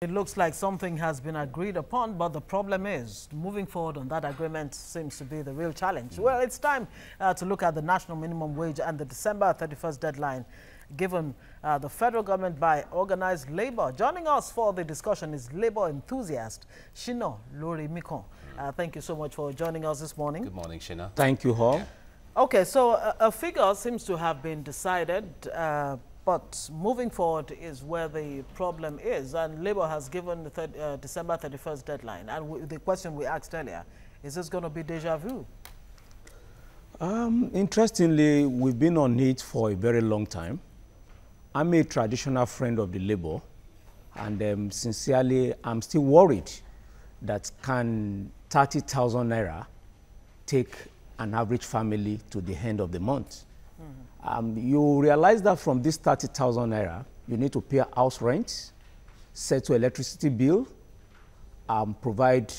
It looks like something has been agreed upon, but the problem is moving forward on that agreement seems to be the real challenge. Well, it's time to look at the national minimum wage and the December 31st deadline given the federal government by organized labor. Joining us for the discussion is labor enthusiast Shina Lori Mikon. Thank you so much for joining us this morning. Good morning, Shina. Thank you, Hall. Okay, so a figure seems to have been decided, but moving forward is where the problem is, and Labour has given the December 31st deadline. And the question we asked earlier, is this going to be deja vu? Interestingly, we've been on it for a very long time. I'm a traditional friend of the Labour, and sincerely, I'm still worried that can 30,000 naira take an average family to the end of the month. You realize that from this 30,000 naira, you need to pay house rent, settle electricity bill, provide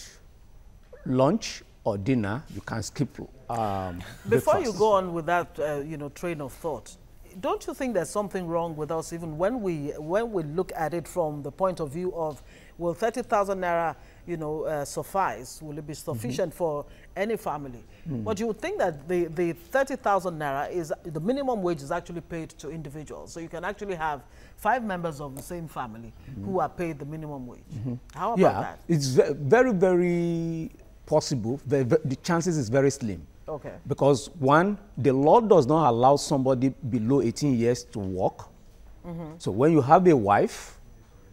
lunch or dinner. You can skip Before breakfast. you go on with that train of thought, don't you think there's something wrong with us even when we look at it from the point of view of, will 30,000 naira suffice? Will it be sufficient for any family? But you would think that the 30,000 naira is the minimum wage is actually paid to individuals. So you can actually have 5 members of the same family who are paid the minimum wage. How about that? It's very, very possible. The chances is very slim. Okay. Because one, the law does not allow somebody below 18 years to work. So when you have a wife,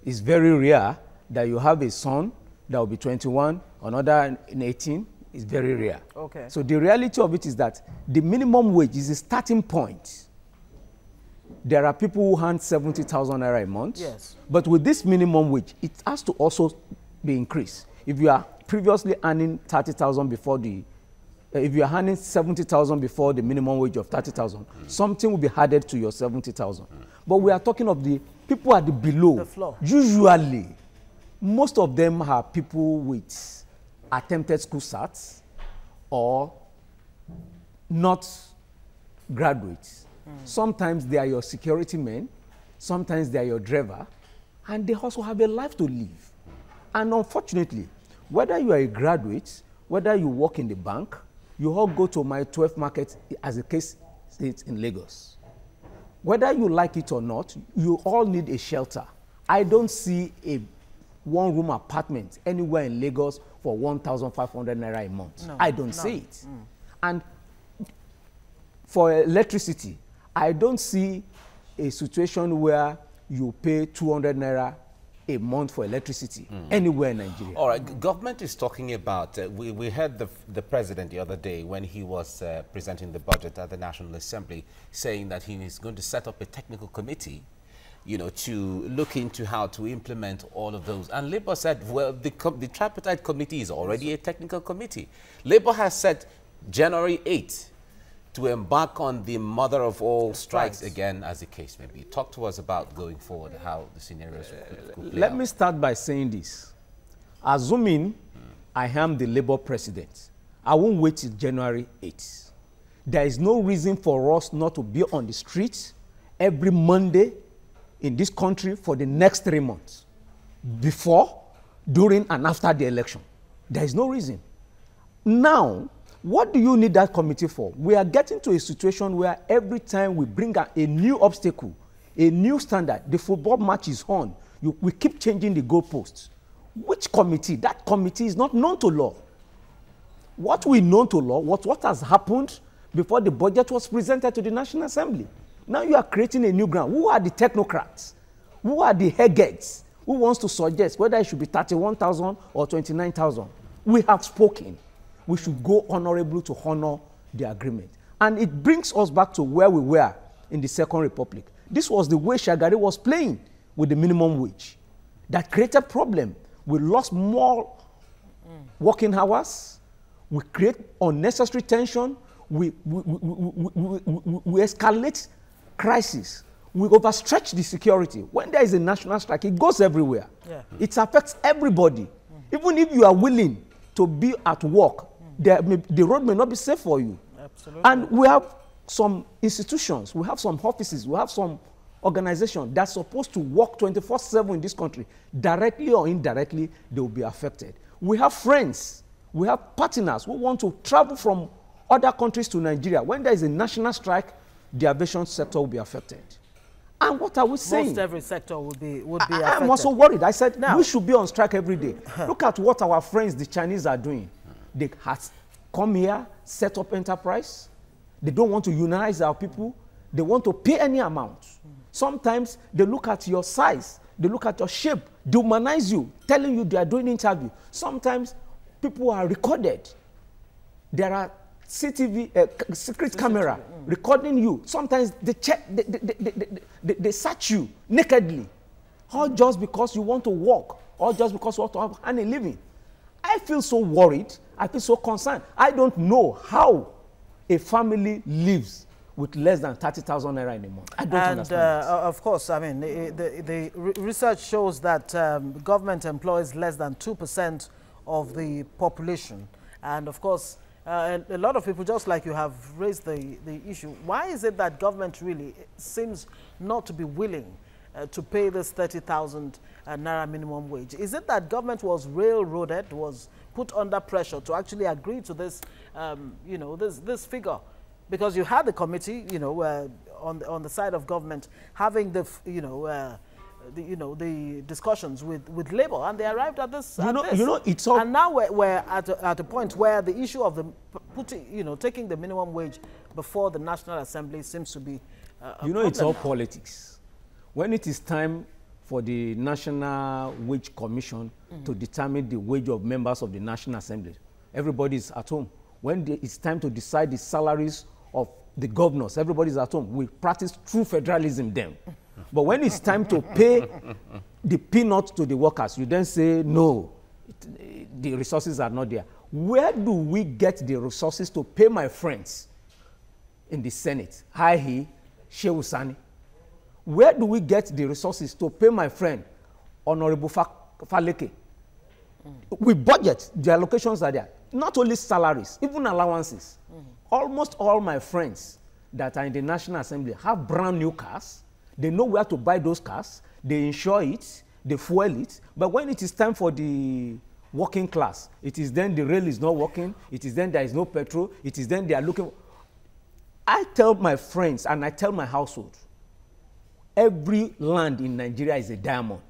it's very rare that you have a son that will be 21, another in 18. It's very rare. Okay. So the reality of it is that the minimum wage is a starting point. There are people who earn 70,000 naira a month. Yes. But with this minimum wage, it has to also be increased. If you are previously earning 30,000 before if you are earning 70,000 before the minimum wage of 30,000, something will be added to your 70,000. But we are talking of the people at the below. The floor. Usually, most of them are people with attempted school starts or not graduates. Sometimes they are your security men, sometimes they are your driver, and they also have a life to live. And unfortunately, whether you are a graduate, whether you work in the bank, you all go to my 12 market as a case states in Lagos. Whether you like it or not, you all need a shelter. I don't see a one-room apartment anywhere in Lagos for 1,500 naira a month. No, I don't see it. And for electricity, I don't see a situation where you pay 200 naira a month for electricity anywhere in Nigeria. All right, government is talking about, we heard the president the other day when he was presenting the budget at the National Assembly saying that he is going to set up a technical committee, to look into how to implement all of those. And Labour said, well, the tripartite committee is already a technical committee. Labour has set January 8th to embark on the mother of all strikes again, as the case may be. Talk to us about going forward, how the scenarios could play Let out. me start by saying this. Assuming I am the Labour president, I won't wait till January 8th. There is no reason for us not to be on the streets every Monday in this country for the next 3 months, before, during, and after the election. There is no reason. Now, what do you need that committee for? We are getting to a situation where every time we bring a new obstacle, a new standard, the football match is on, we keep changing the goalposts. Which committee? That committee is not known to law. What we know to law, what has happened before the budget was presented to the National Assembly. Now you are creating a new ground. Who are the technocrats? Who are the heads? Who wants to suggest whether it should be 31,000 or 29,000? We have spoken. We should go honorably to honor the agreement. And it brings us back to where we were in the Second Republic. This was the way Shagari was playing with the minimum wage. That created problem. We lost more working hours. We create unnecessary tension. We escalate crisis. We overstretch the security. When there is a national strike, it goes everywhere. Yeah. It affects everybody. Even if you are willing to be at work, the road may not be safe for you. Absolutely. And we have some institutions, we have some offices, we have some organizations that's supposed to work 24/7 in this country, directly or indirectly, they will be affected. We have friends, we have partners who want to travel from other countries to Nigeria. When there is a national strike, the aviation sector will be affected. And what are we saying? Most every sector would be affected. I'm also worried. I said now, we should be on strike every day. Look at what our friends, the Chinese, are doing. They have come here, set up enterprise. They don't want to unionize our people. They want to pay any amount. Sometimes they look at your size, they look at your shape, they humanize you, telling you they are doing interview. Sometimes people are recorded. There are CCTV, secret camera recording you. Sometimes they check, they search you nakedly, all just because you want to work, or just because you want to have a living. I feel so worried. I feel so concerned. I don't know how a family lives with less than 30,000 naira in a month. I don't understand. Of course, I mean, the research shows that government employs less than 2% of the population. And of course, a lot of people, just like you have raised the issue, why is it that government really seems not to be willing to pay this 30,000 naira minimum wage? Is it that government was railroaded, was put under pressure to actually agree to this, you know, this figure? Because you had the committee, you know, on the side of government having the, the discussions with Labour, and they arrived at this. It's all. And now we're at a point where the issue of the taking the minimum wage before the National Assembly seems to be. It's all politics. When it is time for the National Wage Commission to determine the wage of members of the National Assembly, everybody is at home. When it's time to decide the salaries of the governors, everybody's at home. We practice true federalism then. But when it's time to pay the peanuts to the workers, you then say, no, the resources are not there. Where do we get the resources to pay my friends in the Senate? Haihi, Shehu Sani. Where do we get the resources to pay my friend, Honorable Faleke? We budget, the allocations are there. Not only salaries, even allowances. Almost all my friends that are in the National Assembly have brand new cars. They know where to buy those cars. They insure it. They fuel it. But when it is time for the working class, it is then the rail is not working. It is then there is no petrol. It is then they are looking. I tell my friends and I tell my household, every land in Nigeria is a diamond.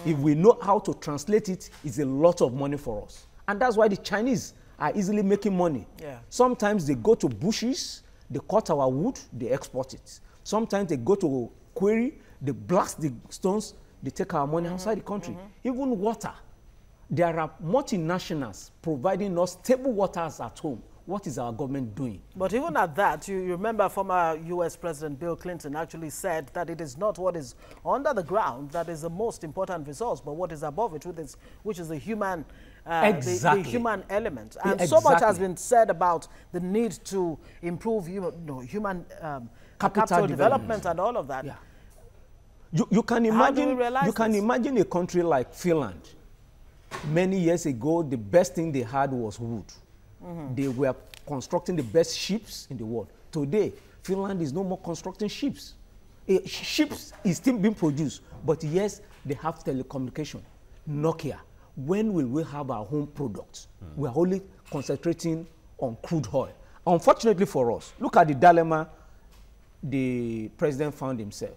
If we know how to translate it, it's a lot of money for us. And that's why the Chinese are easily making money. Yeah. Sometimes they go to bushes, they cut our wood, they export it. Sometimes they go to quarry, they blast the stones, they take our money outside the country. Even water. There are multinationals providing us stable waters at home. What is our government doing? But even at that, you remember former U.S. President Bill Clinton actually said that it is not what is under the ground that is the most important resource, but what is above it, which is the human, the human element. And so much has been said about the need to improve human capital development and all of that. Yeah. You can imagine a country like Finland. Many years ago, the best thing they had was wood. They were constructing the best ships in the world. Today, Finland is no more constructing ships. Ships is still being produced, but yes, they have telecommunication. Nokia. When will we have our home products? We are only concentrating on crude oil. Unfortunately for us, look at the dilemma the president found himself.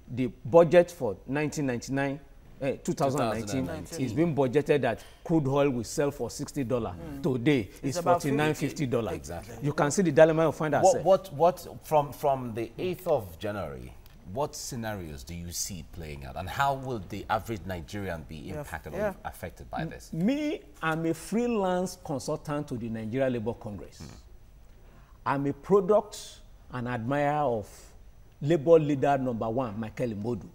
The budget for 2019 is being budgeted that crude oil will sell for $60. Today it's $49, $50. Exactly. You can see the dilemma you find ourselves. What from the 8th of January, what scenarios do you see playing out, and how will the average Nigerian be impacted or affected by this? Me, I'm a freelance consultant to the Nigeria Labour Congress. I'm a product and admirer of Labour leader #1, Michael Imodu,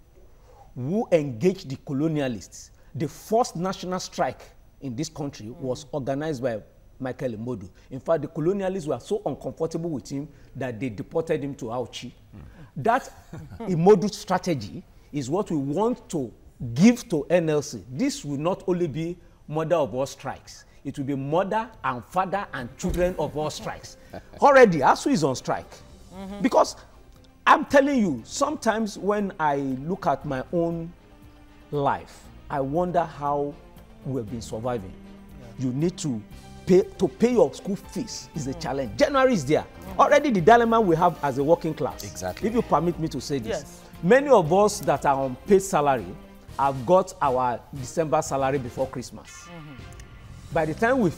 who engaged the colonialists. The first national strike in this country was organized by Michael Imodu. In fact, the colonialists were so uncomfortable with him that they deported him to Auchi. That Imodu strategy is what we want to give to NLC. This will not only be mother of all strikes. It will be mother and father and children of all strikes. Already, ASU is on strike. Because I'm telling you, sometimes when I look at my own life, I wonder how we've been surviving. Yeah. You need to pay your school fees is a challenge. January is there. Already the dilemma we have as a working class. Exactly. If you permit me to say this. Yes. Many of us that are on paid salary have got our December salary before Christmas. By the time we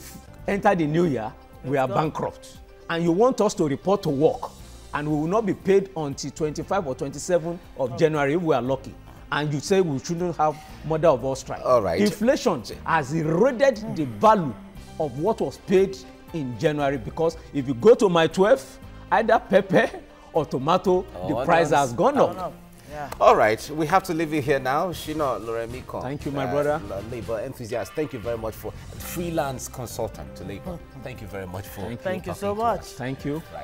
enter the new year, we are bankrupt. And you want us to report to work, and we will not be paid until 25 or 27 of January if we are lucky. And you say we shouldn't have mother of all strike. All right. Inflation has eroded the value of what was paid in January, because if you go to my 12, either pepper or tomato, the price has gone up. Yeah. All right, we have to leave it here now. Shina Loremiko. Thank you, my brother. Labor enthusiast. Thank you very much for freelance consultant to Labor. Thank you very much for Thank you so much. Thank you. Right.